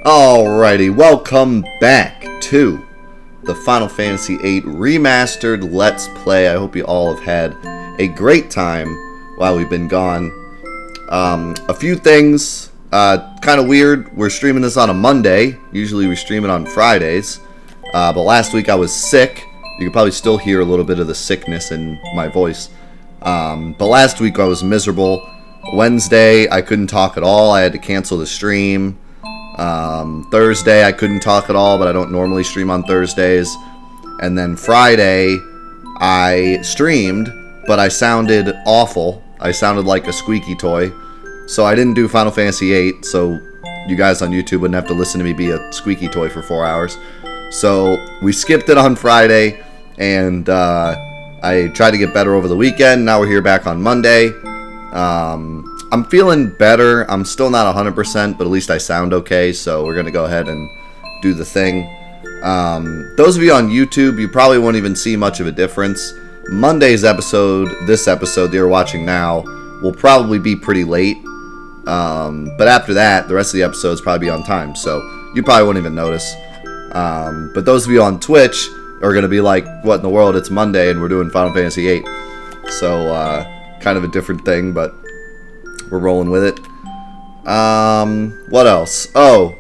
Alrighty, welcome back to the Final Fantasy VIII Remastered Let's Play. I hope you all have had a great time while we've been gone. A few things, kind of weird. We're streaming this on a Monday. Usually we stream it on Fridays. But last week I was sick. You can probably still hear a little bit of the sickness in my voice. But last week I was miserable. Wednesday I couldn't talk at all. I had to cancel the stream. Thursday I couldn't talk at all, but I don't normally stream on Thursdays. And then Friday I streamed, but I sounded awful. I sounded like a squeaky toy. So I didn't do Final Fantasy VIII, so you guys on YouTube wouldn't have to listen to me be a squeaky toy for 4 hours. So we skipped it on Friday, and I tried to get better over the weekend. Now we're here back on Monday. I'm feeling better. I'm still not 100%, but at least I sound okay, so we're going to go ahead and do the thing. Those of you on YouTube, you probably won't even see much of a difference. Monday's episode, this episode that you're watching now, will probably be pretty late. But after that, the rest of the episodes probably be on time, so you probably won't even notice. But those of you on Twitch are going to be like, what in the world, it's Monday and we're doing Final Fantasy VIII. So, kind of a different thing, but we're rolling with it. What else? Oh,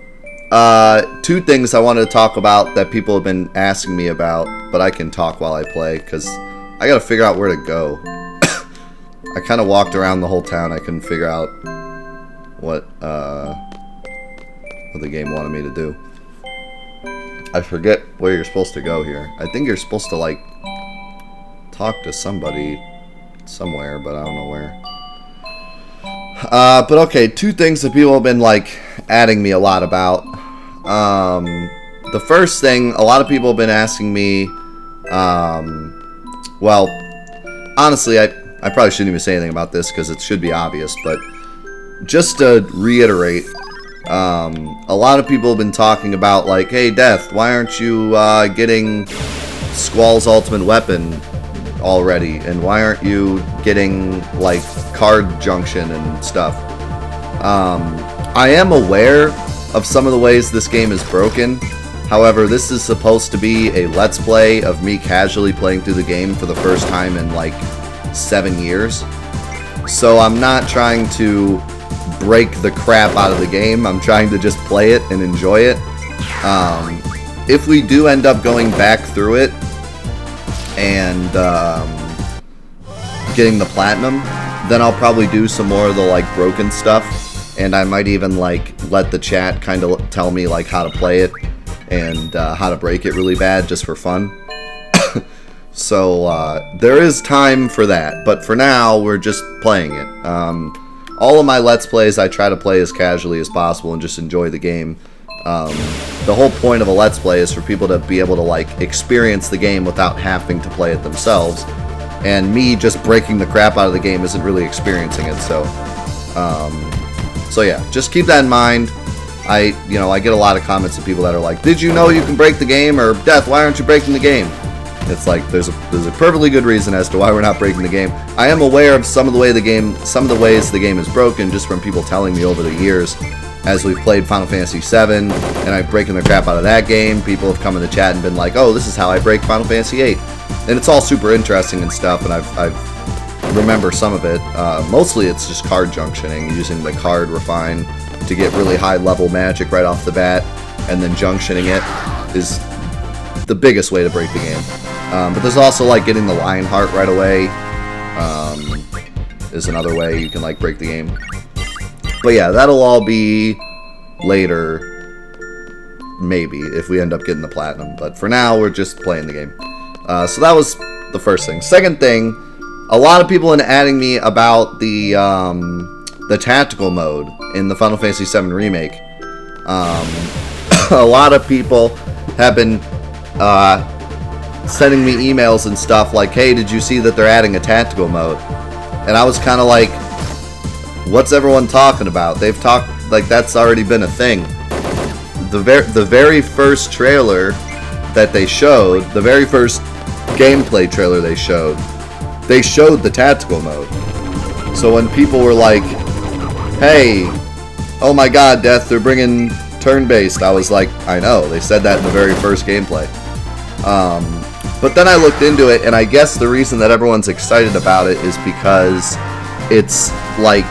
two things I wanted to talk about that people have been asking me about, but I can talk while I play, because I gotta figure out where to go. I kind of walked around the whole town. I couldn't figure out what the game wanted me to do. I forget where you're supposed to go here. I think you're supposed to, like, talk to somebody somewhere, but I don't know where. But okay, two things that people have been, like, adding me a lot about. The first thing, a lot of people have been asking me, well, honestly, I probably shouldn't even say anything about this because it should be obvious, but just to reiterate, a lot of people have been talking about, like, hey, Death, why aren't you getting Squall's ultimate weapon already, and why aren't you getting, like, card junction and stuff? I am aware of some of the ways this game is broken. However, this is supposed to be a let's play of me casually playing through the game for the first time in like 7 years. So I'm not trying to break the crap out of the game. I'm trying to just play it and enjoy it. If we do end up going back through it and getting the platinum, then I'll probably do some more of the, like, broken stuff, and I might even, like, let the chat kind of tell me, like, how to play it and how to break it really bad just for fun. So there is time for that, but for now we're just playing it. All of my let's plays I try to play as casually as possible and just enjoy the game. The whole point of a let's play is for people to be able to, like, experience the game without having to play it themselves. And me just breaking the crap out of the game isn't really experiencing it, so yeah, just keep that in mind. I get a lot of comments of people that are like, did you know you can break the game? Or, Death, why aren't you breaking the game? It's like, there's a perfectly good reason as to why we're not breaking the game. I am aware of some of the ways the game is broken just from people telling me over the years. As we've played Final Fantasy VII, and I've breaking the crap out of that game, people have come in the chat and been like, oh, this is how I break Final Fantasy VIII. And it's all super interesting and stuff, and I've remember some of it. Mostly it's just card junctioning, using the card refine to get really high level magic right off the bat, and then junctioning it is the biggest way to break the game. But there's also, like, getting the Lionheart right away is another way you can, like, break the game. But yeah, that'll all be later, maybe, if we end up getting the platinum. But for now, we're just playing the game. So that was the first thing. Second thing, a lot of people have been adding me about the tactical mode in the Final Fantasy VII Remake. A lot of people have been sending me emails and stuff like, hey, did you see that they're adding a tactical mode? And I was kind of like, what's everyone talking about? They've talked, like, that's already been a thing. The very first trailer that they showed, the very first gameplay trailer they showed the tactical mode. So when people were like, hey, oh my god, Death, they're bringing turn-based. I was like, I know, they said that in the very first gameplay. But then I looked into it, and I guess the reason that everyone's excited about it is because it's like,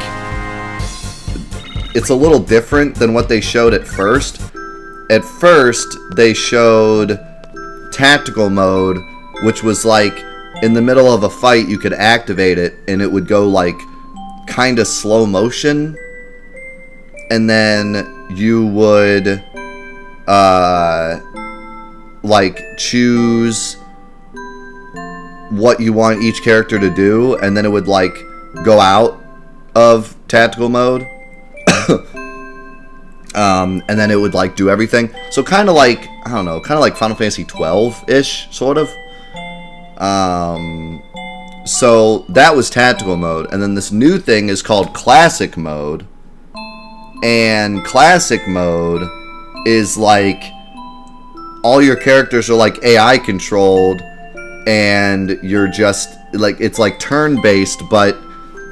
it's a little different than what they showed at first. At first, they showed tactical mode, which was like, in the middle of a fight, you could activate it, and it would go like, kind of slow motion. And then you would, like, choose what you want each character to do, and then it would, like, go out of tactical mode. And then it would, like, do everything. So kind of like, I don't know, kind of like Final Fantasy 12-ish, sort of. So that was tactical mode. And then this new thing is called classic mode. And classic mode is like, all your characters are like AI controlled, and you're just like, it's like turn-based, but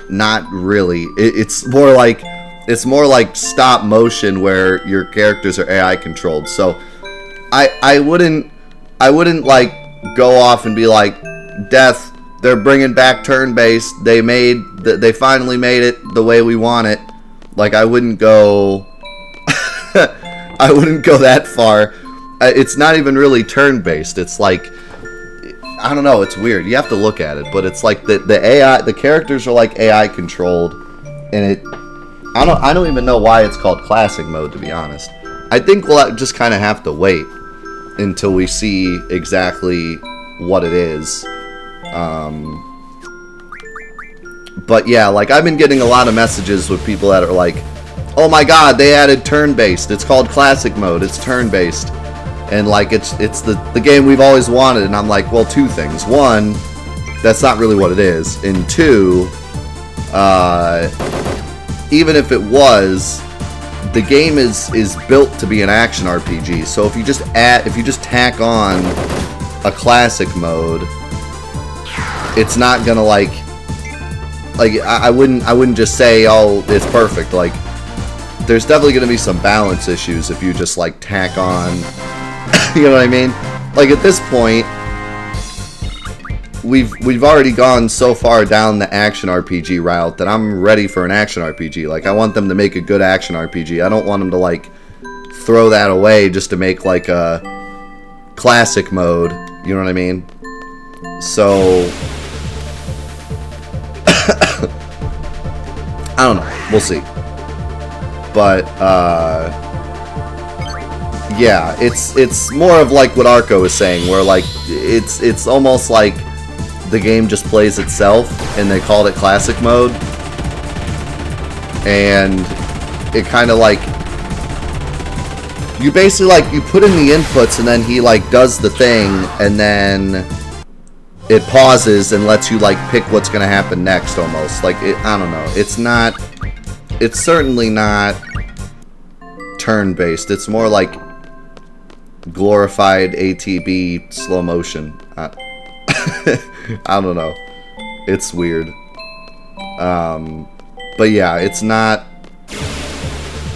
not really. It's more like stop motion where your characters are AI controlled. So I wouldn't like go off and be like, Death, they're bringing back turn-based. They finally made it the way we want it. Like, I wouldn't go I wouldn't go that far. It's not even really turn-based. It's like, I don't know, it's weird. You have to look at it, but it's like the AI, the characters are like AI controlled, and I don't even know why it's called classic mode, to be honest. I think we'll just kind of have to wait until we see exactly what it is. But yeah, like, I've been getting a lot of messages with people that are like, oh my god, they added turn-based. It's called classic mode. It's turn-based. And like, it's the game we've always wanted. And I'm like, well, two things. One, that's not really what it is. And two, even if it was, the game is built to be an action RPG. So if you just tack on a classic mode, it's not gonna like I wouldn't just say, oh, it's perfect. Like, there's definitely gonna be some balance issues if you just like tack on you know what I mean? Like, at this point, we've already gone so far down the action RPG route that I'm ready for an action RPG. Like, I want them to make a good action RPG. I don't want them to like throw that away just to make like a classic mode. You know what I mean? So I don't know. We'll see. But yeah, it's more of like what Arco is saying, where like it's almost like the game just plays itself, and they called it classic mode, and it kind of like, you basically like, you put in the inputs and then he like does the thing, and then it pauses and lets you like pick what's gonna happen next, almost. Like, I don't know, it's certainly not turn-based. It's more like glorified ATB slow motion. I don't know. It's weird. But yeah, it's not.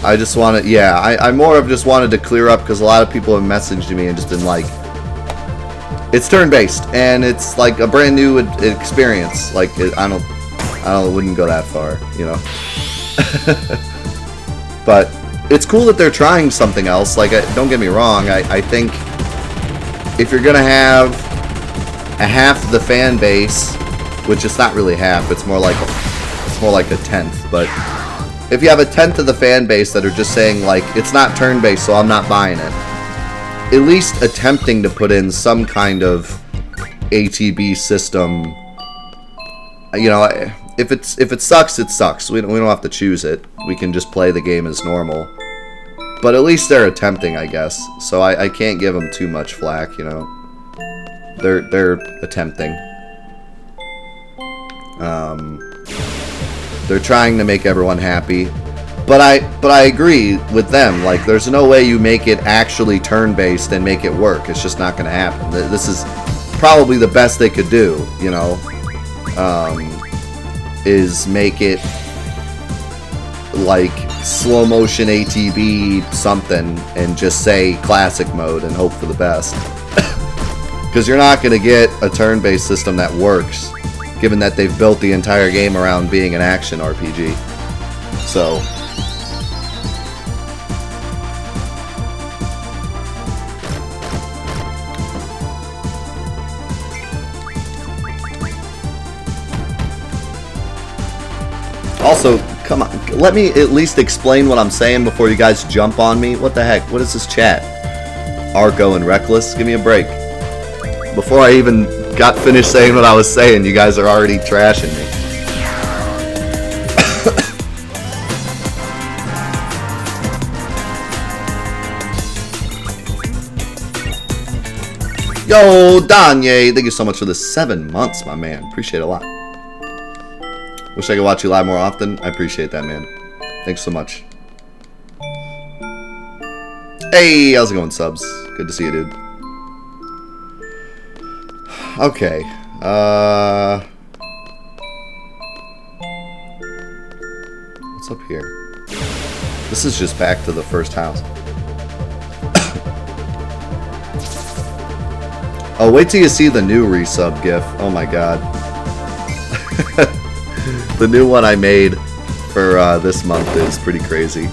I just wanted, yeah, I more of just wanted to clear up, because a lot of people have messaged me and just been like, it's turn-based and it's like a brand new experience. Like, I wouldn't go that far, you know. But it's cool that they're trying something else. Like, don't get me wrong, I think if you're gonna have a half of the fan base, which is not really half, it's more like a tenth, but if you have a tenth of the fan base that are just saying like, it's not turn-based, so I'm not buying it, at least attempting to put in some kind of ATB system. You know, if it sucks, it sucks. We don't have to choose it. We can just play the game as normal. But at least they're attempting, I guess. So I can't give them too much flack, you know. They're attempting. They're trying to make everyone happy. But I agree with them. Like, there's no way you make it actually turn-based and make it work. It's just not going to happen. This is probably the best they could do, you know. Is make it like slow motion ATB something and just say classic mode and hope for the best. Because you're not going to get a turn-based system that works, given that they've built the entire game around being an action RPG. So also, come on, let me at least explain what I'm saying before you guys jump on me. What the heck? What is this chat? Arco and Reckless? Give me a break. Before I even got finished saying what I was saying, you guys are already trashing me. Yo, Danye, thank you so much for the 7 months, my man. Appreciate it a lot. Wish I could watch you live more often. I appreciate that, man. Thanks so much. Hey, how's it going, subs? Good to see you, dude. Okay. What's up here? This is just back to the first house. Oh, wait till you see the new resub gif. Oh my god. The new one I made for this month is pretty crazy.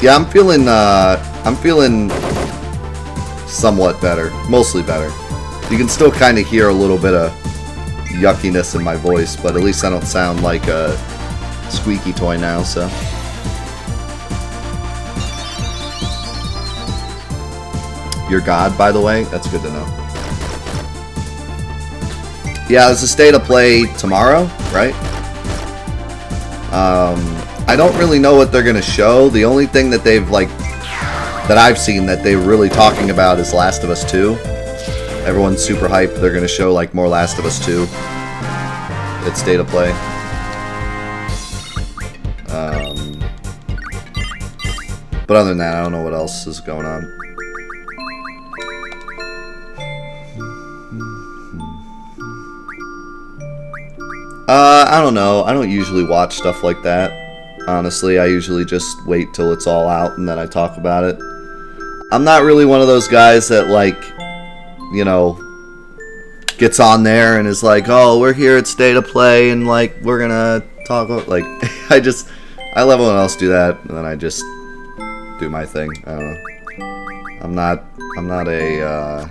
Yeah, I'm feeling somewhat better, mostly better. You can still kind of hear a little bit of yuckiness in my voice, but at least I don't sound like a squeaky toy now, so. You're God, by the way. That's good to know. Yeah, there's a state of play tomorrow, right? I don't really know what they're gonna show. The only thing that they've that I've seen that they're really talking about is Last of Us 2. Everyone's super hyped. They're gonna show more Last of Us 2. It's state of play. But other than that, I don't know what else is going on. I don't know. I don't usually watch stuff like that. Honestly, I usually just wait till it's all out and then I talk about it. I'm not really one of those guys that, gets on there and is like, oh, we're here at State of Play and, we're gonna talk about, I let everyone else do that and then I just do my thing. I don't know. I'm not a,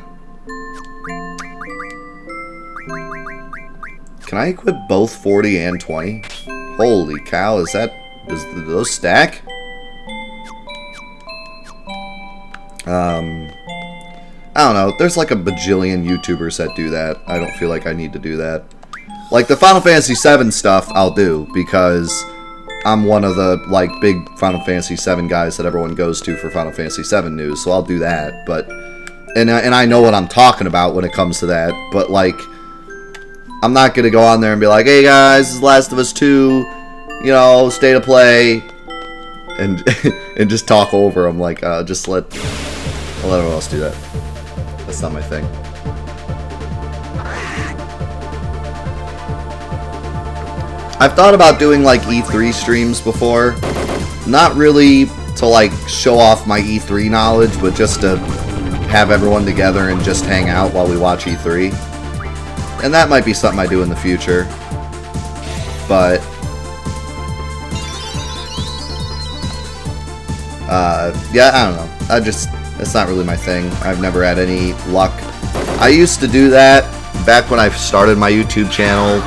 Can I equip both 40 and 20? Holy cow, does those stack? I don't know, there's a bajillion YouTubers that do that. I don't feel like I need to do that. The Final Fantasy VII stuff, I'll do, because I'm one of the, big Final Fantasy VII guys that everyone goes to for Final Fantasy VII news, so I'll do that, but... And I know what I'm talking about when it comes to that, but, I'm not going to go on there and be like, hey guys, this is Last of Us 2, State of Play, and and just talk over them. I'll let everyone else do that. That's not my thing. I've thought about doing E3 streams before. Not really to show off my E3 knowledge, but just to have everyone together and just hang out while we watch E3. And that might be something I do in the future. But yeah, I don't know. It's not really my thing. I've never had any luck. I used to do that back when I started my YouTube channel,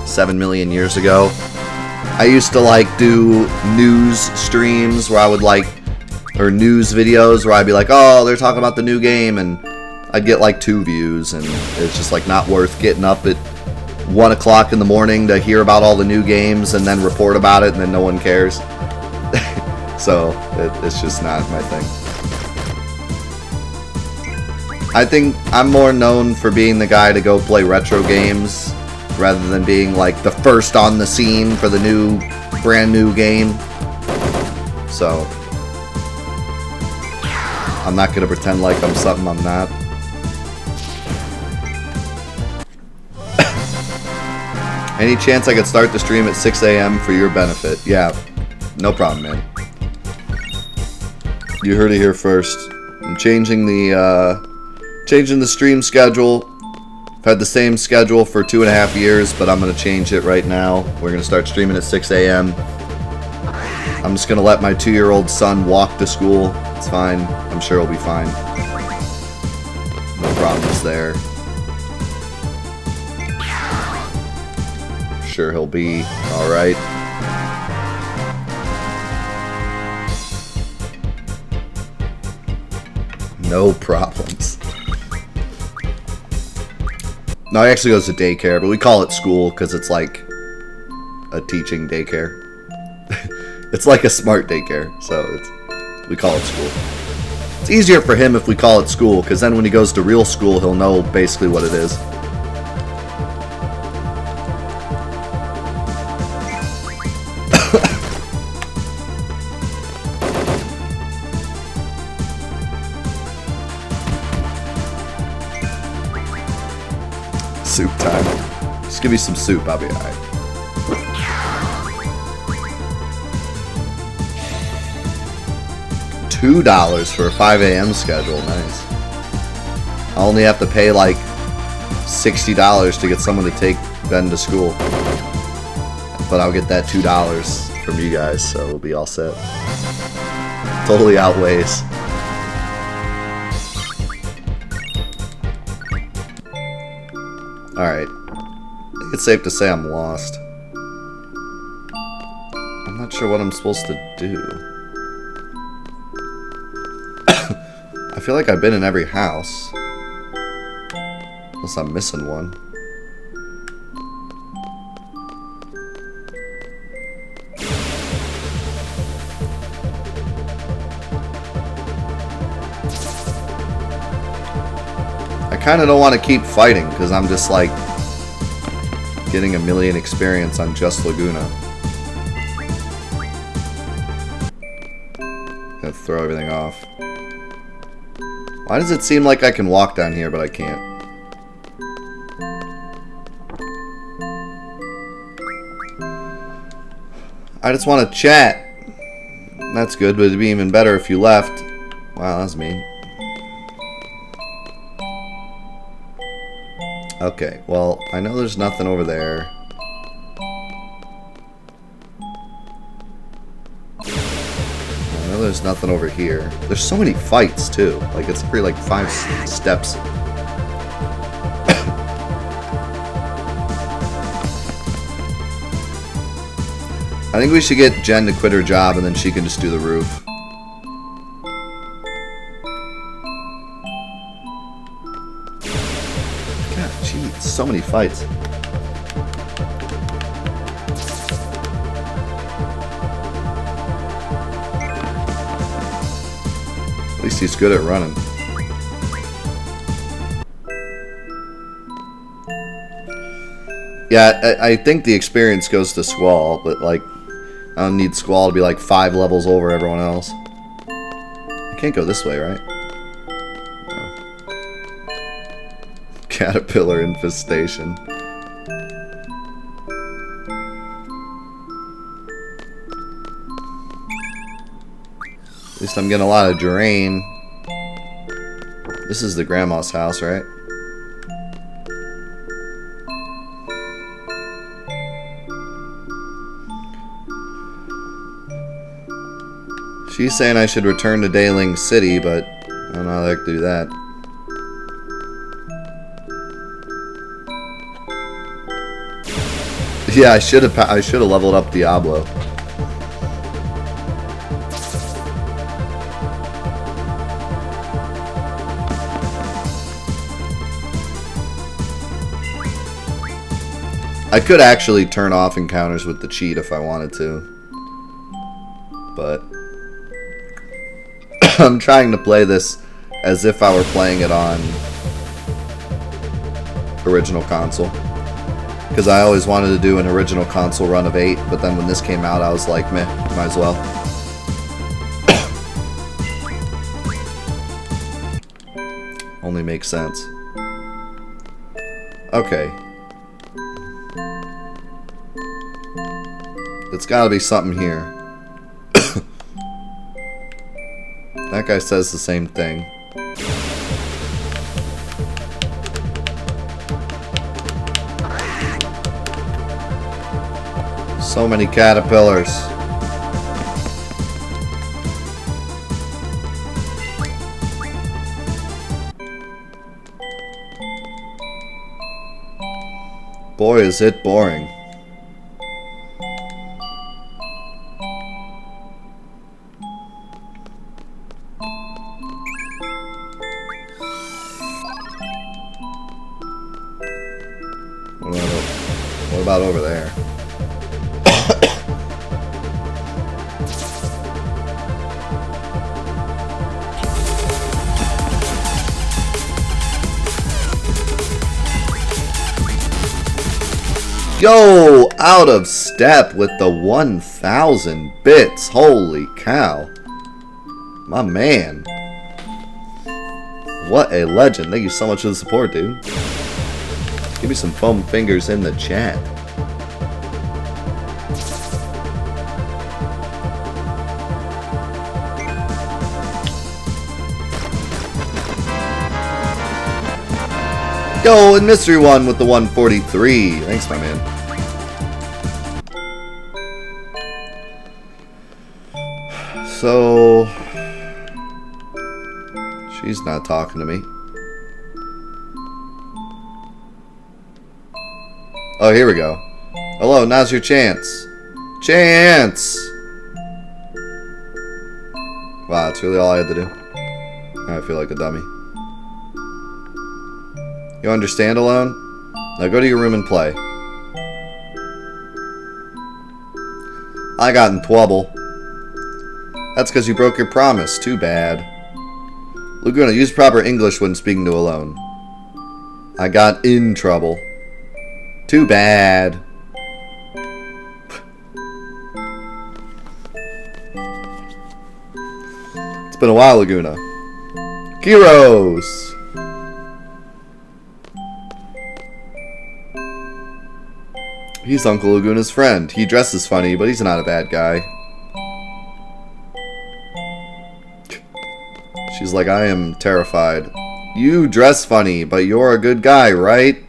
7 million years ago. I used to do news streams where I would or news videos where I'd be like, oh, they're talking about the new game, and I'd get 2 views, and it's just not worth getting up at 1 o'clock in the morning to hear about all the new games and then report about it and then no one cares. So it's just not my thing. I think I'm more known for being the guy to go play retro games rather than being the first on the scene for the brand new game. So I'm not gonna pretend like I'm something I'm not. Any chance I could start the stream at 6 a.m. for your benefit? Yeah, no problem, man. You heard it here first. I'm changing the stream schedule. I've had the same schedule for 2.5 years, but I'm gonna change it right now. We're gonna start streaming at 6 a.m. I'm just gonna let my 2-year-old son walk to school. It's fine. I'm sure he'll be fine. No problems there. Sure he'll be alright. No problems. No, he actually goes to daycare, but we call it school because it's like a teaching daycare. It's like a smart daycare, so we call it school. It's easier for him if we call it school, because then when he goes to real school, he'll know basically what it is. Soup time. Just give me some soup, I'll be alright. $2 for a 5 a.m. schedule, nice. I only have to pay like $60 to get someone to take Ben to school. But I'll get that $2 from you guys, so we'll be all set. Totally outweighs. Alright. I think it's safe to say I'm lost. I'm not sure what I'm supposed to do. I feel like I've been in every house. Unless I'm missing one. I kind of don't want to keep fighting because I'm just like getting a million experience on just Laguna. Gonna throw everything off. Why does it seem like I can walk down here but I can't? I just want to chat. That's good, but it'd be even better if you left. Wow, that's mean. Okay, well, I know there's nothing over there. I know there's nothing over here. There's so many fights, too. Like, it's every, like, 5 steps. I think we should get Jen to quit her job and then she can just do the roof. God, jeez, so many fights. At least he's good at running. Yeah, I think the experience goes to Squall, but like, I don't need Squall to be like 5 levels over everyone else. I can't go this way, right? No. Caterpillar infestation. At least I'm getting a lot of drain. This is the grandma's house, right? She's saying I should return to Dayling City, but I don't know how I can do that. Yeah, I should have leveled up Diablo. I could actually turn off encounters with the cheat if I wanted to, but I'm trying to play this as if I were playing it on original console. Because I always wanted to do an original console run of 8, but then when this came out I was like, meh, might as well. Only makes sense. Okay. It's gotta be something here. That guy says the same thing. So many caterpillars. Boy, is it boring. What about over there? Yo, out of step with the 1,000 bits. Holy cow. My man. What a legend. Thank you so much for the support, dude. Give me some foam fingers in the chat. Go, and Mystery One with the 143. Thanks, my man. So, she's not talking to me. Oh, here we go. Hello, now's your chance. Chance! Wow, that's really all I had to do. I feel like a dummy. You understand, Alone? Now go to your room and play. I got in trouble. That's because you broke your promise. Too bad. Laguna, use proper English when speaking to Alone. I got in trouble. Too bad. It's been a while, Laguna. Heroes! He's Uncle Laguna's friend. He dresses funny, but he's not a bad guy. She's like, I am terrified. You dress funny, but you're a good guy, right?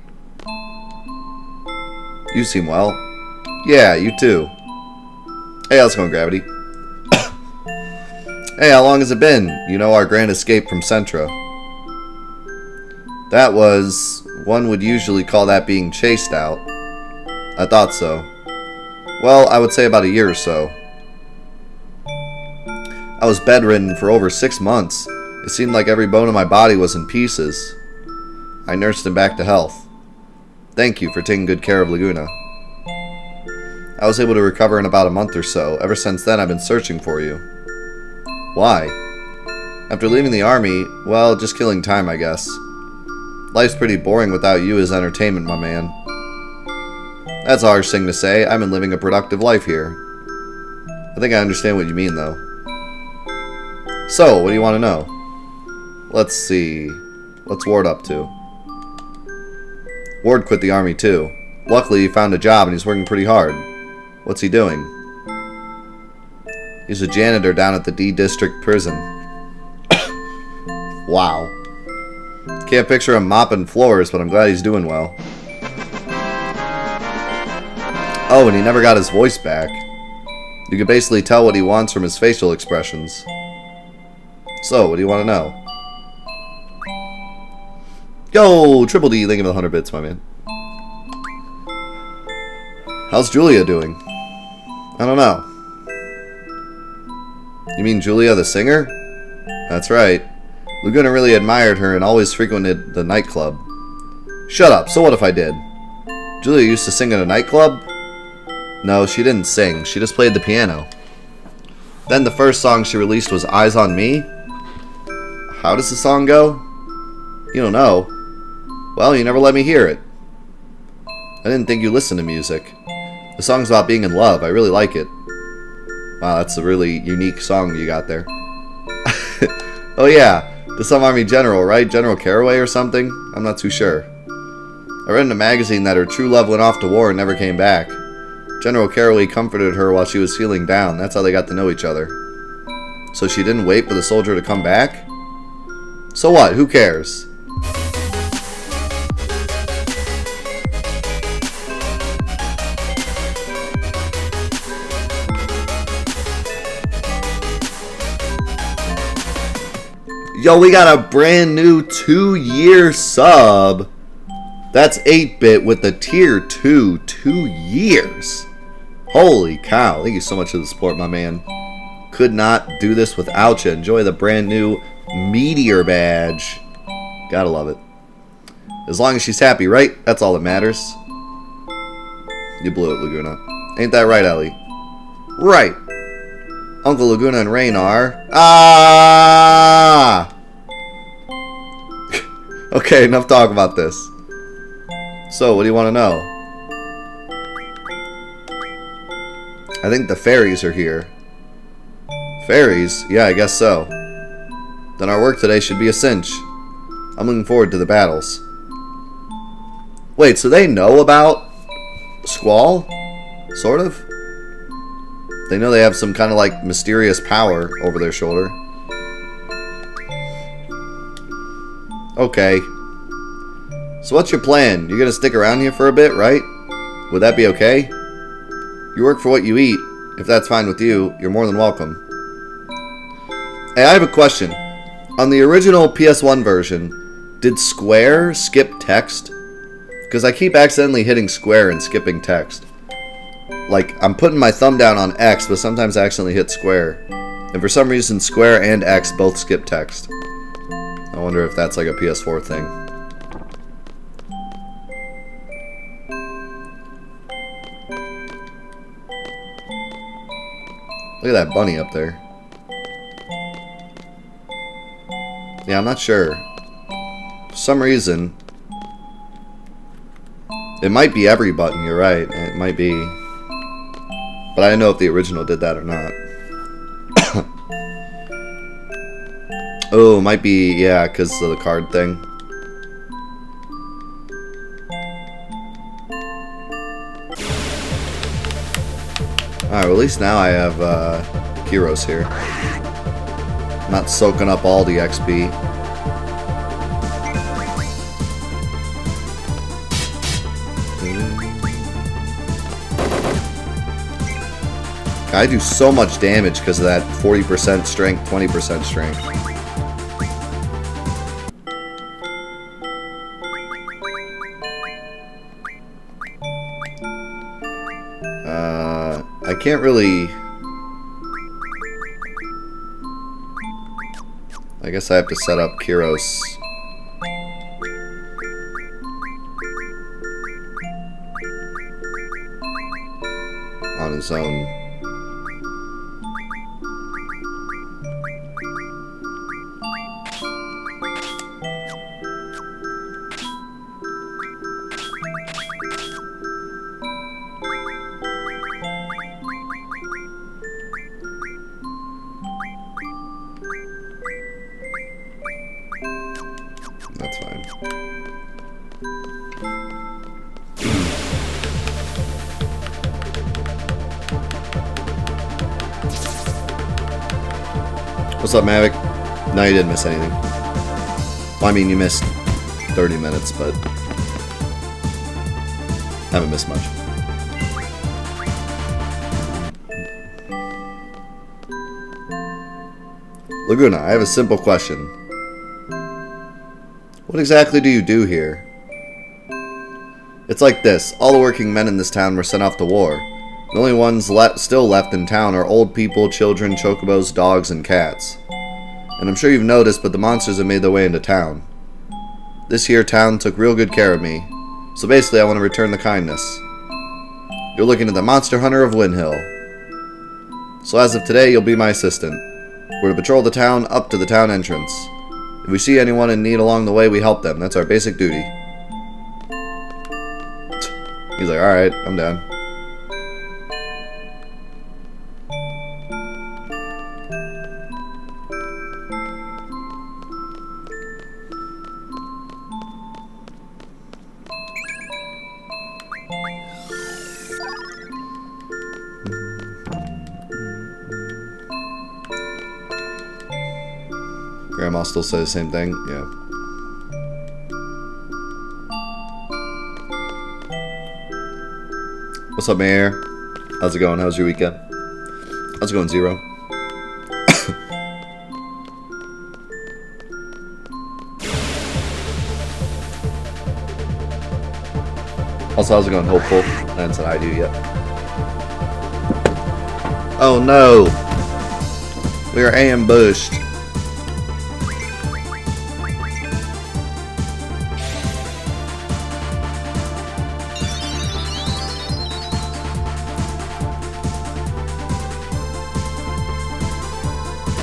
You seem well. Yeah, you too. Hey, how's it going, Gravity? Hey, how long has it been? You know, our grand escape from Centra. That was... one would usually call that being chased out. I thought so. Well, I would say about a year or so. I was bedridden for over 6 months. It seemed like every bone in my body was in pieces. I nursed him back to health. Thank you for taking good care of Laguna. I was able to recover in about a month or so. Ever since then, I've been searching for you. Why? After leaving the army, well, just killing time, I guess. Life's pretty boring without you as entertainment, my man. That's a harsh thing to say. I've been living a productive life here. I think I understand what you mean, though. So, what do you want to know? Let's see. What's Ward up to? Ward quit the army, too. Luckily, he found a job and he's working pretty hard. What's he doing? He's a janitor down at the D District prison. Wow. Can't picture him mopping floors, but I'm glad he's doing well. Oh, and he never got his voice back. You can basically tell what he wants from his facial expressions. So, what do you want to know? Yo, Triple D, thank you for the 100 bits, my man. How's Julia doing? I don't know. You mean Julia the singer? That's right. Laguna really admired her and always frequented the nightclub. Shut up, so what if I did? Julia used to sing in a nightclub? No, she didn't sing. She just played the piano. Then the first song she released was Eyes on Me. How does the song go? You don't know. Well, you never let me hear it. I didn't think you listened to music. The song's about being in love. I really like it. Wow, that's a really unique song you got there. Oh yeah, the some Army General, right? General Caraway or something? I'm not too sure. I read in a magazine that her true love went off to war and never came back. General Carolee comforted her while she was feeling down. That's how they got to know each other. So she didn't wait for the soldier to come back? So what? Who cares? Yo, we got a brand new 2-year sub. That's 8-bit with the tier 2, 2 years. Holy cow. Thank you so much for the support, my man. Could not do this without you. Enjoy the brand new Meteor badge. Gotta love it. As long as she's happy, right? That's all that matters. You blew it, Laguna. Ain't that right, Ellie? Right. Uncle Laguna and Rain are... Ah! Okay, enough talk about this. So, what do you want to know? I think the fairies are here. Fairies? Yeah, I guess so. Then our work today should be a cinch. I'm looking forward to the battles. Wait, so they know about Squall? Sort of? They know they have some kind of like mysterious power over their shoulder. Okay. So what's your plan? You're gonna stick around here for a bit, right? Would that be okay? You work for what you eat. If that's fine with you, you're more than welcome. Hey, I have a question. On the original PS1 version, did Square skip text? Because I keep accidentally hitting Square and skipping text. Like, I'm putting my thumb down on X, but sometimes I accidentally hit Square. And for some reason, Square and X both skip text. I wonder if that's like a PS4 thing. Look at that bunny up there. Yeah, I'm not sure. For some reason... It might be every button, you're right. It might be... But I don't know if the original did that or not. Oh, it might be, yeah, because of the card thing. Alright, well, at least now I have heroes here. I'm not soaking up all the XP. I do so much damage because of that 40% strength, 20% strength. I can't really... I guess I have to set up Kyros. On his own. That's fine. What's up, Mavic? No, you didn't miss anything. Well, I mean, you missed 30 minutes, but haven't missed much. Laguna, I have a simple question. What exactly do you do here? It's like this. All the working men in this town were sent off to war. The only ones still left in town are old people, children, chocobos, dogs, and cats. And I'm sure you've noticed, but the monsters have made their way into town. This here town took real good care of me. So basically, I want to return the kindness. You're looking at the monster hunter of Winhill. So as of today, you'll be my assistant. We're to patrol the town up to the town entrance. If we see anyone in need along the way, we help them. That's our basic duty. He's like, alright, I'm down. Grandma still says the same thing? Yeah. What's up, Mayor? How's it going? How's your weekend? How's it going, Zero? Also, how's it going, Hopeful? I haven't said hi to you yet. Oh no! We are ambushed.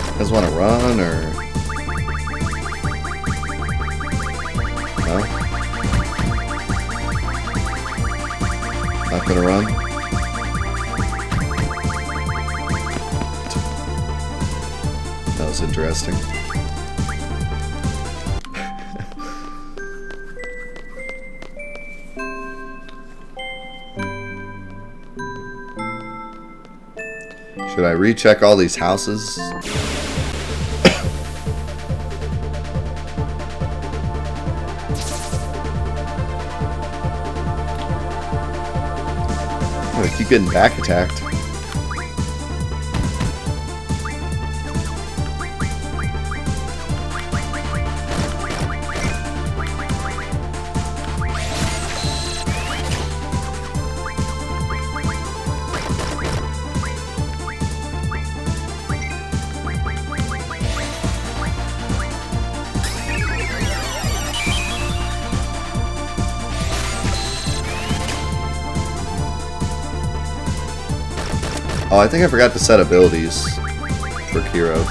You guys want to run, or no? Not gonna run. That was interesting. Should I recheck all these houses? I keep getting back attacked. Oh, I think I forgot to set abilities for Kyros.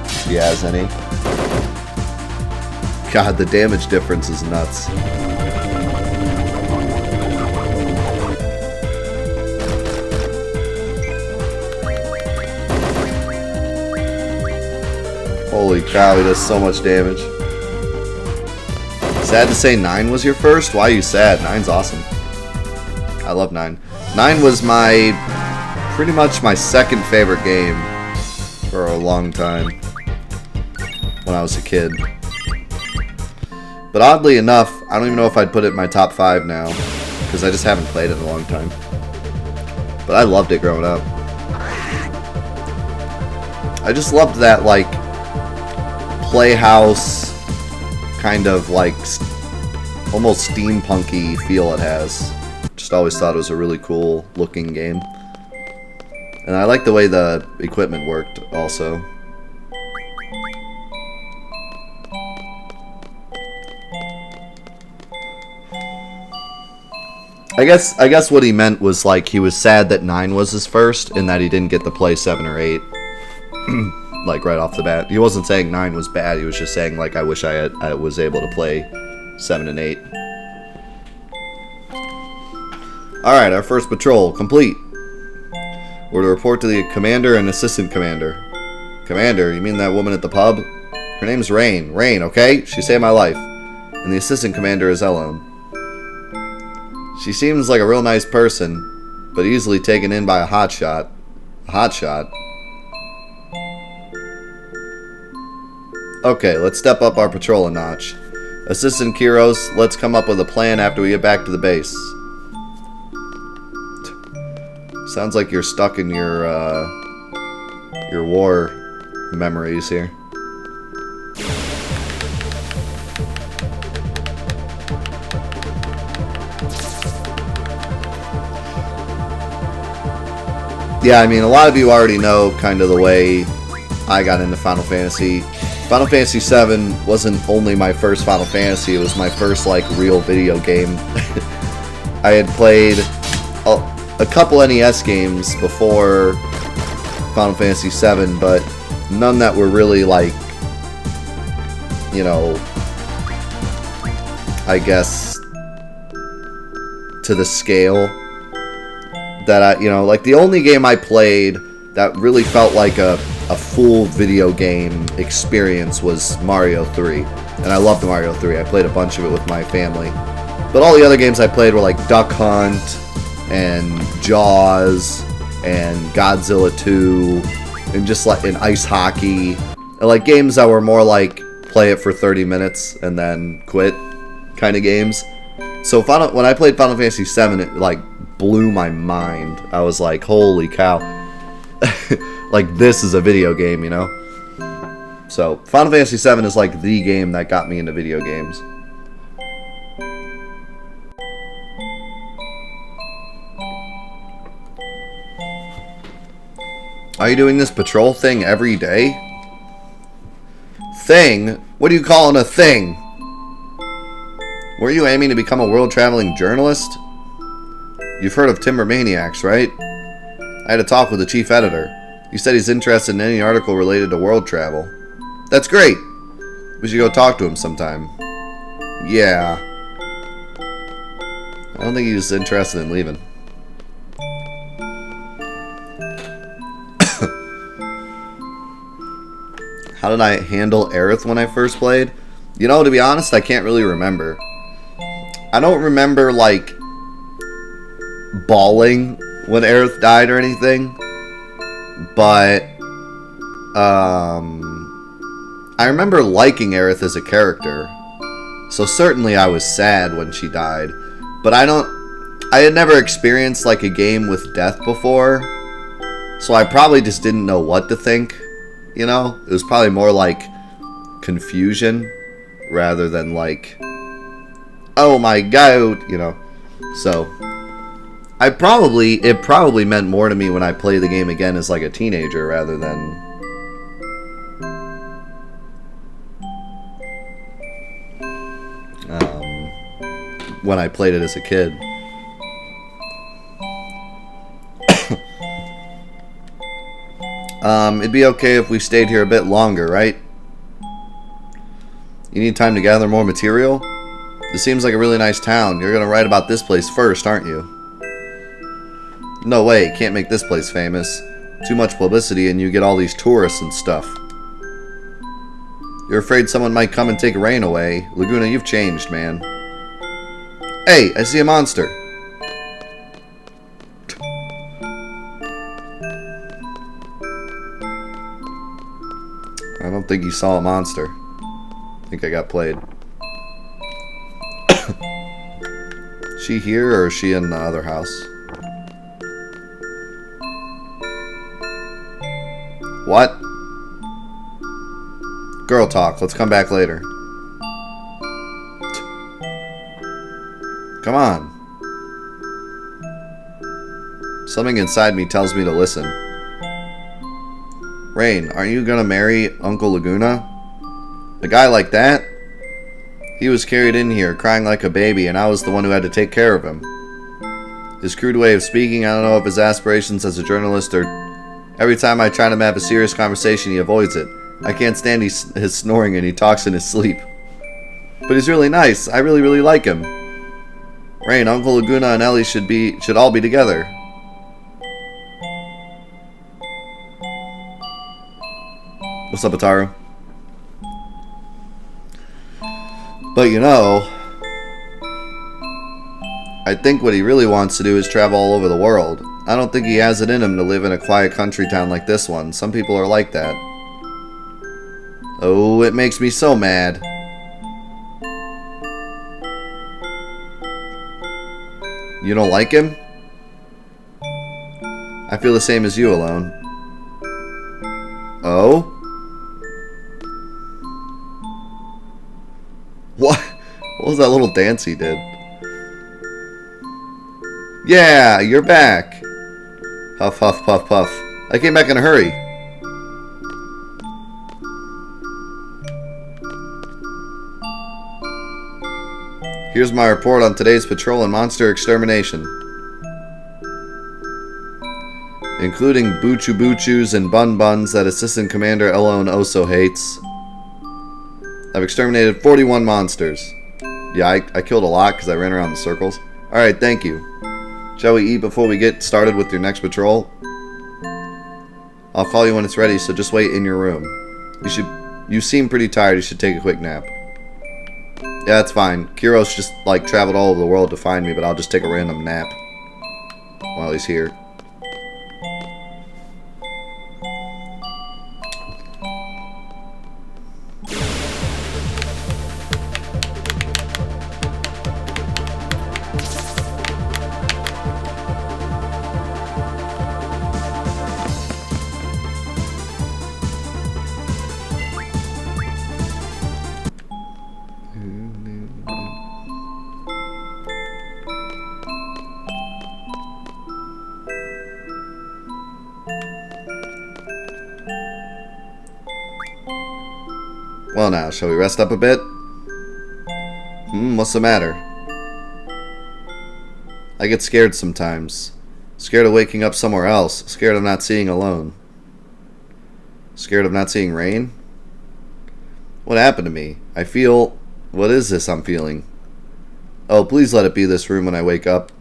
If he has any. God, the damage difference is nuts. Holy cow, he does so much damage. Sad to say 9 was your first? Why are you sad? 9's awesome. I love 9. 9 was pretty much my second favorite game for a long time when I was a kid. But oddly enough, I don't even know if I'd put it in my top 5 now, because I just haven't played it in a long time. But I loved it growing up. I just loved that, like, playhouse kind of, like, almost steampunky feel it has. Just always thought it was a really cool looking game. And I like the way the equipment worked, also. I guess what he meant was, like, he was sad that 9 was his first, and that he didn't get to play 7 or 8. Like, right off the bat. He wasn't saying 9 was bad, he was just saying, like, I wish I was able to play 7 and 8. Alright, our first patrol, complete. We're to report to the commander and assistant commander. Commander, you mean that woman at the pub? Her name's Rain. Rain, okay? She saved my life. And the assistant commander is Ellen. She seems like a real nice person, but easily taken in by a hotshot. A hotshot? Okay, let's step up our patrol a notch. Assistant Kyros, let's come up with a plan after we get back to the base. Sounds like you're stuck in your war memories here. Yeah, I mean, a lot of you already know kind of the way I got into Final Fantasy. Final Fantasy VII wasn't only my first Final Fantasy, it was my first, like, real video game. I had played a couple NES games before Final Fantasy VII, but none that were really, like, you know, I guess, to the scale that I, you know, like, the only game I played that really felt like a full video game experience was Mario 3. And I loved Mario 3. I played a bunch of it with my family. But all the other games I played were like Duck Hunt, and Jaws, and Godzilla 2, and just like, and Ice Hockey, like games that were more like play it for 30 minutes and then quit kind of games. So when I played Final Fantasy VII, it like blew my mind. I was like, holy cow. Like, this is a video game, you know? So Final Fantasy VII is like the game that got me into video games. Are you doing this patrol thing every day? Thing? What are you calling a thing? Were you aiming to become a world-traveling journalist? You've heard of Timber Maniacs, right? I had a talk with the chief editor. He said he's interested in any article related to world travel. That's great! We should go talk to him sometime. Yeah. I don't think he's interested in leaving. How did I handle Aerith when I first played? You know, to be honest, I can't really remember. I don't remember, like, bawling when Aerith died or anything. But, I remember liking Aerith as a character. So certainly I was sad when she died. But I had never experienced, like, a game with death before. So I probably just didn't know what to think. You know, it was probably more like confusion rather than like, oh my god, you know. So it probably meant more to me when I play the game again as like a teenager rather than when I played it as a kid. It'd be okay if we stayed here a bit longer, right? You need time to gather more material? This seems like a really nice town. You're gonna write about this place first, aren't you? No way, can't make this place famous. Too much publicity and you get all these tourists and stuff. You're afraid someone might come and take Rain away. Laguna, you've changed, man. Hey, I see a monster. I don't think you saw a monster. I think I got played. Is she here or is she in the other house? What? Girl talk. Let's come back later. Come on. Something inside me tells me to listen. Rain, aren't you gonna marry Uncle Laguna? A guy like that? He was carried in here crying like a baby and I was the one who had to take care of him. His crude way of speaking, I don't know if his aspirations as a journalist or... Every time I try to have a serious conversation, he avoids it. I can't stand his snoring and he talks in his sleep. But he's really nice. I really, really like him. Rain, Uncle Laguna and Ellie should all be together. What's up, Ataru? But you know, I think what he really wants to do is travel all over the world. I don't think he has it in him to live in a quiet country town like this one. Some people are like that. Oh, it makes me so mad. You don't like him? I feel the same as you, Alone. Oh? What? What was that little dance he did? Yeah, you're back. Huff, huff, puff, puff. I came back in a hurry. Here's my report on today's patrol and monster extermination. Including Buchu Buchus and Bun Buns that Assistant Commander Elone also hates. I've exterminated 41 monsters. Yeah, I killed a lot because I ran around in circles. Alright, thank you. Shall we eat before we get started with your next patrol? I'll call you when it's ready, so just wait in your room. You seem pretty tired, you should take a quick nap. Yeah, that's fine. Kiros just, like, traveled all over the world to find me, but I'll just take a random nap while he's here. Well now, shall we rest up a bit? What's the matter? I get scared sometimes. Scared of waking up somewhere else. Scared of not seeing alone. Scared of not seeing rain? What happened to me? I feel... What is this I'm feeling? Oh, please let it be this room when I wake up.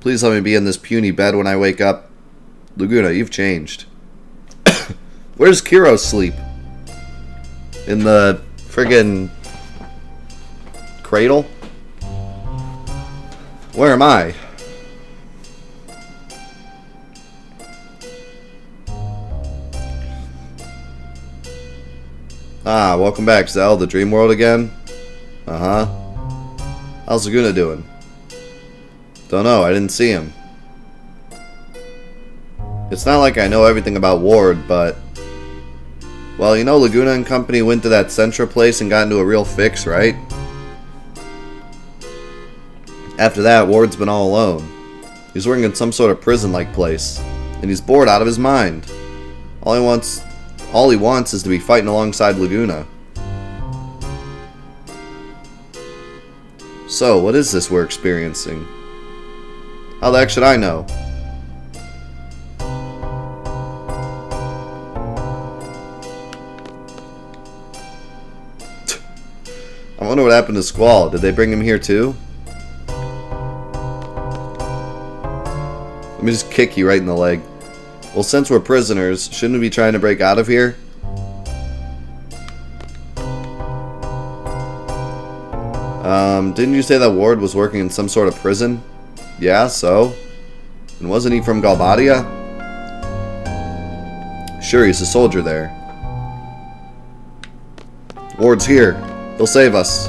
Please let me be in this puny bed when I wake up. Laguna, you've changed. Where's Kiro sleep? In the friggin' cradle? Where am I? Ah, welcome back, Zell. The dream world again? Uh-huh. How's Laguna doing? Don't know, I didn't see him. It's not like I know everything about Ward, but... Well, you know Laguna and company went to that Centra place and got into a real fix, right? After that, Ward's been all alone. He's working in some sort of prison-like place. And he's bored out of his mind. All he wants is to be fighting alongside Laguna. So, what is this we're experiencing? How the heck should I know? I wonder what happened to Squall. Did they bring him here too? Let me just kick you right in the leg. Well, since we're prisoners, shouldn't we be trying to break out of here? Didn't you say that Ward was working in some sort of prison? Yeah, so? And wasn't he from Galbadia? Sure, he's a soldier there. Ward's here. He'll save us.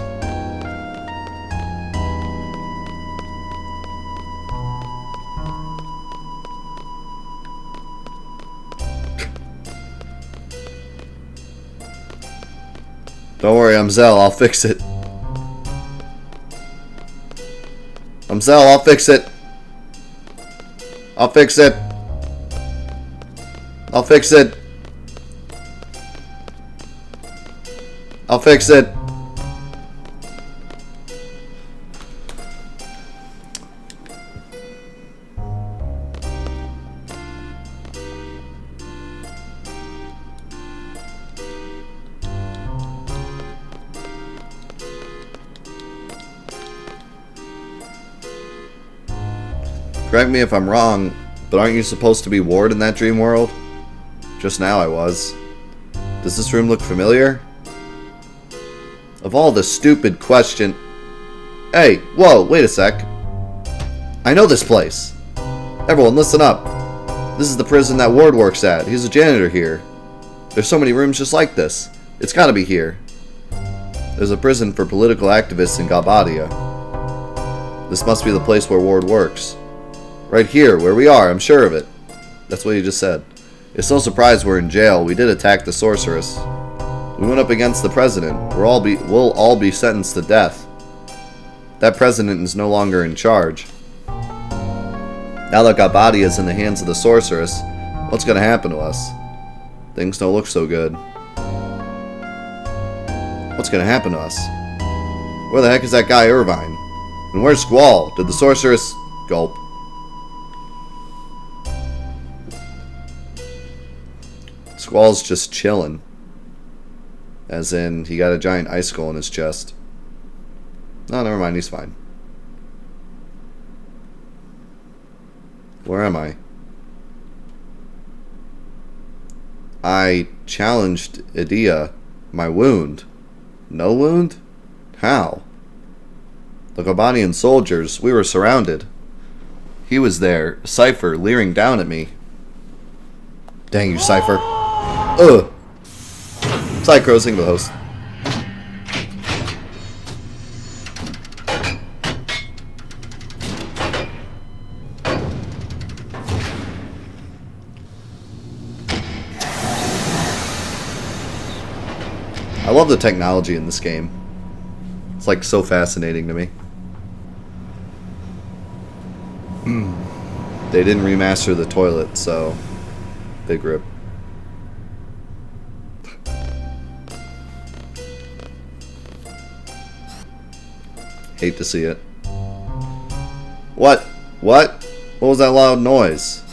Don't worry, I'm Zell. I'll fix it. I'm Zell. I'll fix it. I'll fix it. I'll fix it. I'll fix it. Correct me if I'm wrong, but aren't you supposed to be Ward in that dream world? Just now I was. Does this room look familiar? Of all the stupid question... Hey, whoa, wait a sec. I know this place. Everyone, listen up. This is the prison that Ward works at. He's a janitor here. There's so many rooms just like this. It's gotta be here. There's a prison for political activists in Galbadia. This must be the place where Ward works. Right here, where we are, I'm sure of it. That's what you just said. It's no surprise we're in jail. We did attack the sorceress. We went up against the president. We'll all be sentenced to death. That president is no longer in charge. Now that Galbadia is in the hands of the sorceress, what's going to happen to us? Things don't look so good. What's going to happen to us? Where the heck is that guy Irvine? And where's Squall? Did the sorceress... Gulp. Squall's just chilling. As in, he got a giant icicle in his chest. No, never mind, he's fine. Where am I? I challenged Idia. My wound. No wound? How? The Galbanian soldiers, we were surrounded. He was there, Seifer, leering down at me. Dang you, Seifer. Ugh. Psycho, single host. I love the technology in this game. It's like so fascinating to me. They didn't remaster the toilet, so big rip. Hate to see it. What? What? What was that loud noise?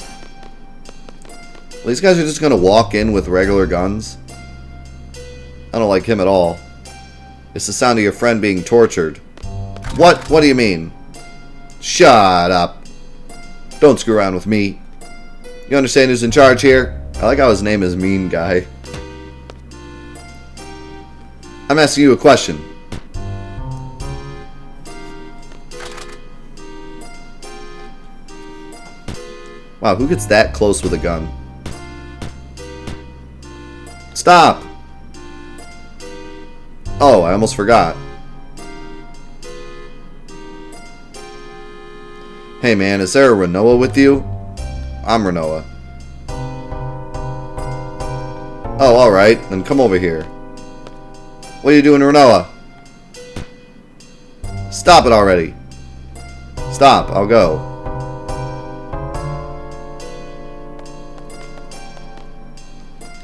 These guys are just gonna walk in with regular guns? I don't like him at all. It's the sound of your friend being tortured. What? What do you mean? Shut up. Don't screw around with me. You understand who's in charge here? I like how his name is Mean Guy. I'm asking you a question. Wow, who gets that close with a gun? Stop! Oh, I almost forgot. Hey man, is there a Renoa with you? I'm Renoa. Oh, alright, then come over here. What are you doing, Renoa? Stop it already. Stop, I'll go.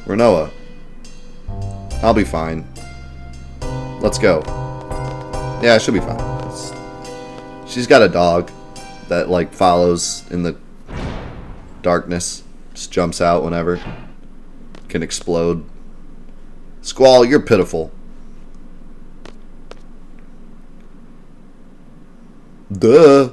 Renoa. I'll be fine. Let's go. Yeah, she'll be fine. She's got a dog that, like, follows in the darkness. Just jumps out whenever. Can explode. Squall, you're pitiful. Duh.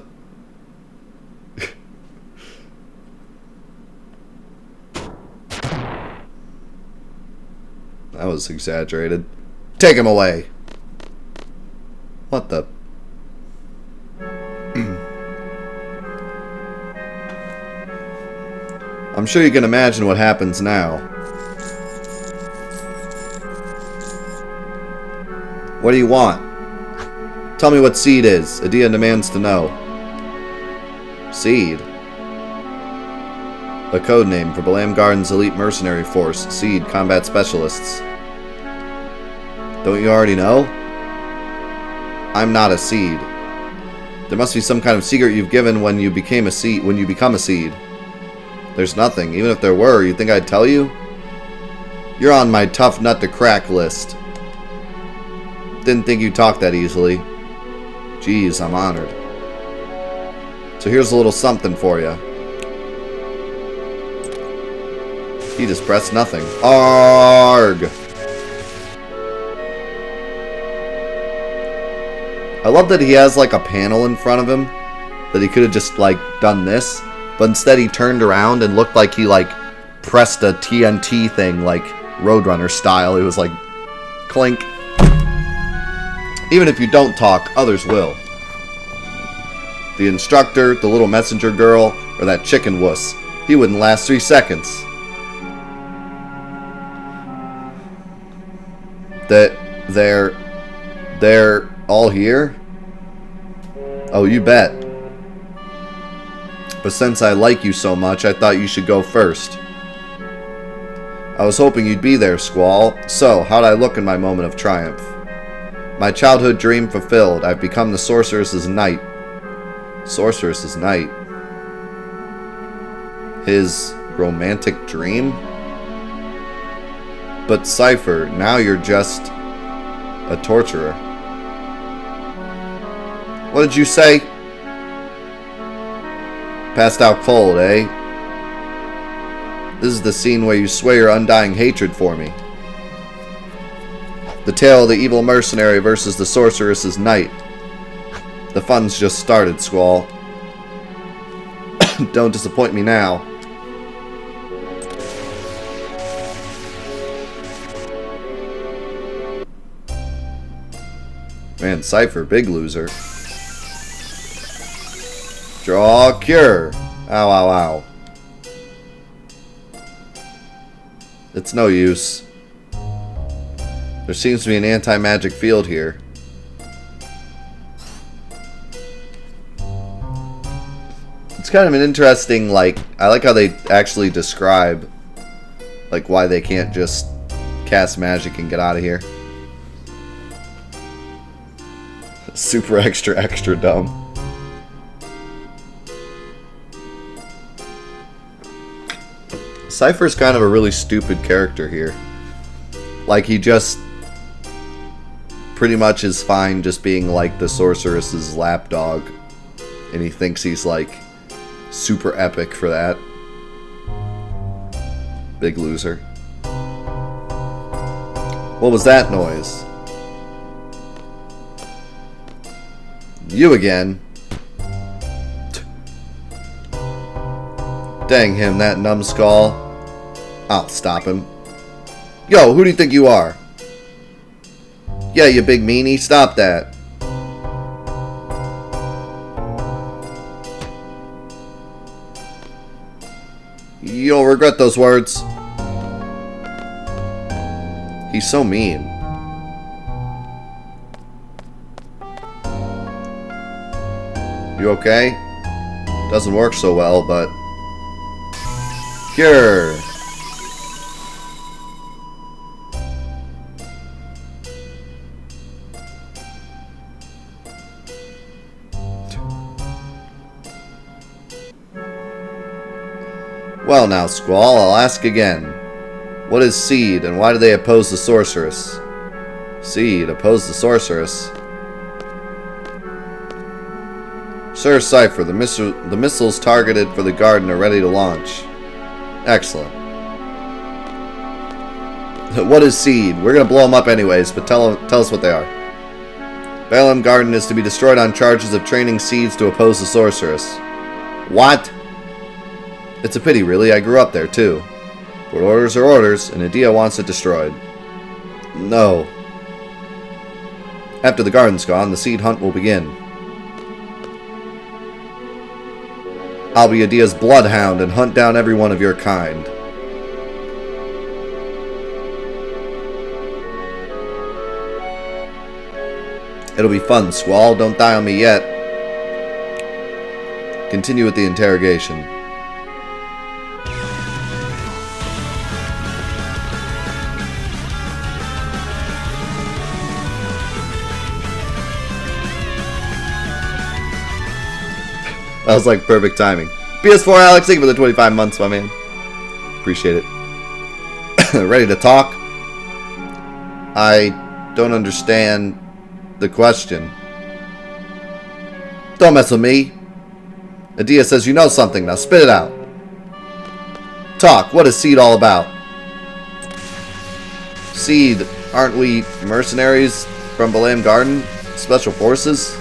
That was exaggerated. Take him away. What the? I'm sure you can imagine what happens now. What do you want? Tell me what Seed is. Adia demands to know. Seed? A code name for Balam Garden's elite mercenary force, Seed Combat Specialists. Don't you already know? I'm not a Seed. There must be some kind of secret you've given when you became a Seed. When you become a Seed. There's nothing. Even if there were, you think I'd tell you? You're on my tough nut to crack list. Didn't think you'd talk that easily. Jeez, I'm honored. So here's a little something for you. He just pressed nothing. Arg! I love that he has like a panel in front of him that he could have just like done this, but instead he turned around and looked like he like pressed a TNT thing like Roadrunner style. It was like clink. Even if you don't talk, others will. The instructor, the little messenger girl, or that chicken wuss. He wouldn't last 3 seconds. They're all here? Oh, you bet. But since I like you so much, I thought you should go first. I was hoping you'd be there, Squall. So, how'd I look in my moment of triumph? My childhood dream fulfilled. I've become the Sorceress's Knight. Sorceress's Knight? His romantic dream? But Seifer, now you're just a torturer. What did you say? Passed out cold, eh? This is the scene where you swear your undying hatred for me. The tale of the evil mercenary versus the sorceress's knight. The fun's just started, Squall. Don't disappoint me now. Man, Seifer, big loser. Draw cure. Ow, ow, ow. It's no use. There seems to be an anti-magic field here. It's kind of an interesting, like, I like how they actually describe, like, why they can't just cast magic and get out of here. Super extra, extra dumb. Seifer's kind of a really stupid character here. Like, he just pretty much is fine just being like the sorceress's lapdog. And he thinks he's like super epic for that. Big loser. What was that noise? You again. Dang him, that numbskull. I'll stop him. Yo, who do you think you are? Yeah, you big meanie, stop that. You'll regret those words. He's so mean. You okay? Doesn't work so well, but... Cure! Well now, Squall, I'll ask again. What is Seed, and why do they oppose the Sorceress? Seed, oppose the Sorceress? Sir Seifer, the missiles targeted for the garden are ready to launch. Excellent. What is Seed? We're gonna blow them up anyways, but tell us what they are. Balaam Garden is to be destroyed on charges of training Seeds to oppose the Sorceress. What? It's a pity, really. I grew up there, too. But orders are orders, and Adia wants it destroyed. No. After the garden's gone, the seed hunt will begin. I'll be Adia's bloodhound and hunt down every one of your kind. It'll be fun, Squall. Don't die on me yet. Continue with the interrogation. That was like perfect timing. PS4 Alex, thank you for the 25 months, my man. Appreciate it. Ready to talk? I don't understand the question. Don't mess with me. Adia says you know something. Now spit it out. Talk. What is Seed all about? Seed, aren't we mercenaries from Balaam Garden? Special forces?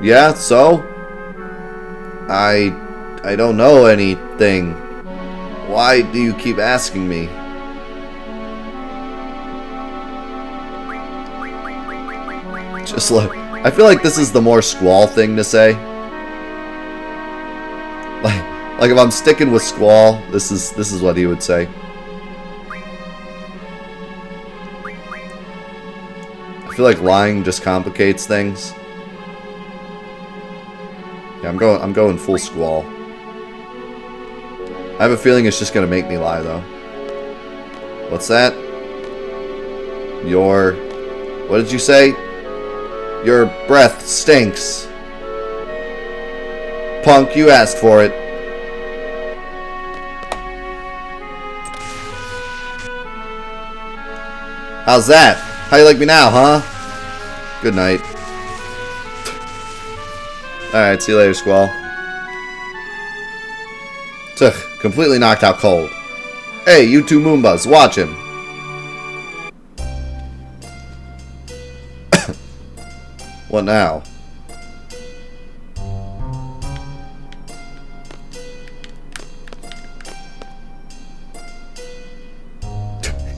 Yeah, so? I don't know anything. Why do you keep asking me? Just look. I feel like this is the more Squall thing to say. Like if I'm sticking with Squall, this is what he would say. I feel like lying just complicates things. Yeah, I'm going full Squall. I have a feeling it's just gonna make me lie though. What's that? What did you say? Your breath stinks. Punk, you asked for it. How's that? How you like me now, huh? Good night. Alright, see you later, Squall. Tuh, completely knocked out cold. Hey, you two Moombas, watch him. What now?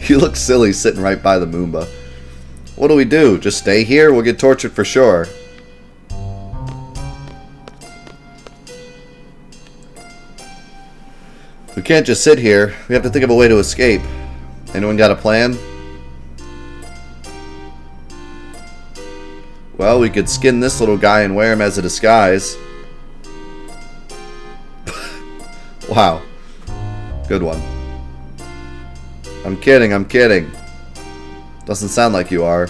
You look silly sitting right by the Moomba. What do we do? Just stay here? We'll get tortured for sure. We can't just sit here. We have to think of a way to escape. Anyone got a plan? Well, we could skin this little guy and wear him as a disguise. Wow. Good one. I'm kidding, I'm kidding. Doesn't sound like you are.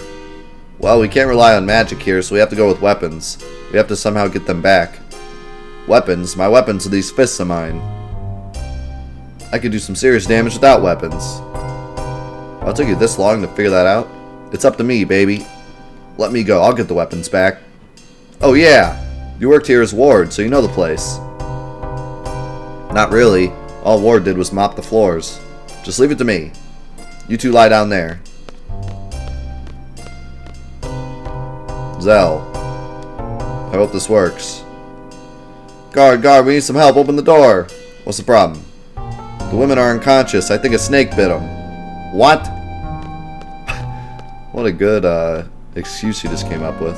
Well, we can't rely on magic here, so we have to go with weapons. We have to somehow get them back. Weapons? My weapons are these fists of mine. I could do some serious damage without weapons. It'll take you this long to figure that out? It's up to me, baby. Let me go. I'll get the weapons back. Oh, yeah. You worked here as Ward, so you know the place. Not really. All Ward did was mop the floors. Just leave it to me. You two lie down there. Zell. I hope this works. Guard, we need some help. Open the door. What's the problem? The women are unconscious. I think a snake bit them. What? What a good excuse you just came up with.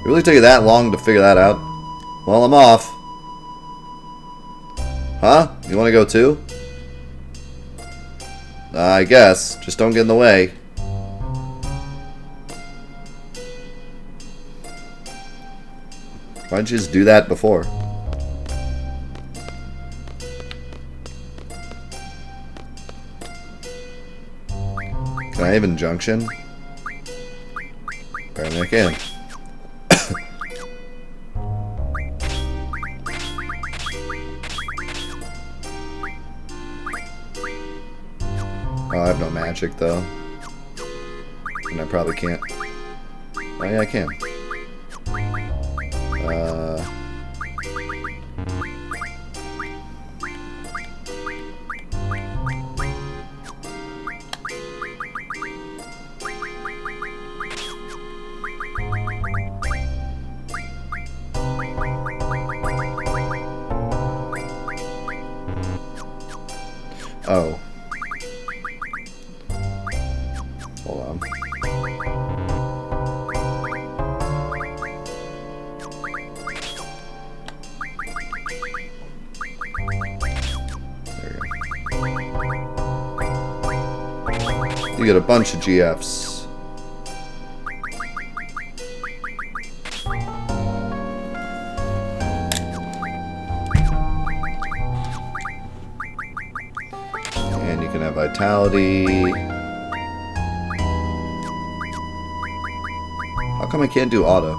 It really took you that long to figure that out? Well, I'm off. Huh? You want to go too? I guess. Just don't get in the way. Why didn't you just do that before? Can I have injunction? Apparently I can. Oh, I have no magic though. And I probably can't. Oh yeah, I can. Oh. Hold on. There we go. You get a bunch of GFs. And you can have vitality. How come I can't do auto?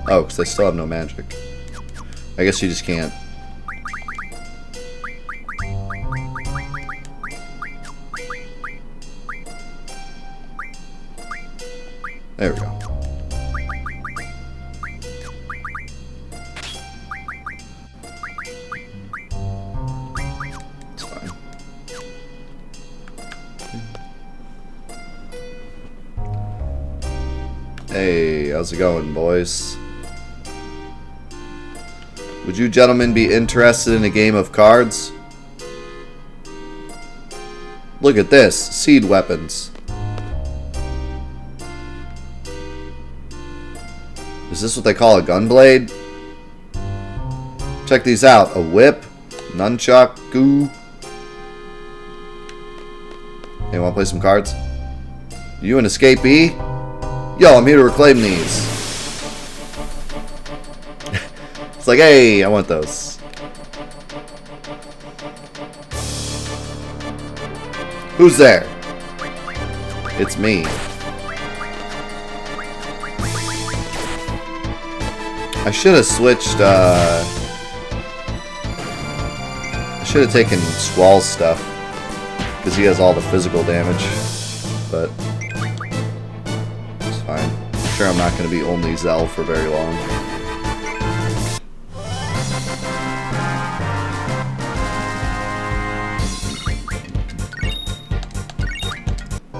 Oh, because I still have no magic. I guess you just can't. There we go. It's fine. Hey, how's it going, boys? Would you gentlemen be interested in a game of cards? Look at this. Seed weapons. Is this what they call a gunblade? Check these out. A whip. Nunchuck. Goo. Hey, wanna play some cards? You an escapee? Yo, I'm here to reclaim these. It's like, hey, I want those. Who's there? It's me. I should have switched, I should have taken Squall's stuff, because he has all the physical damage, but it's fine. I'm sure I'm not going to be only Zell for very long.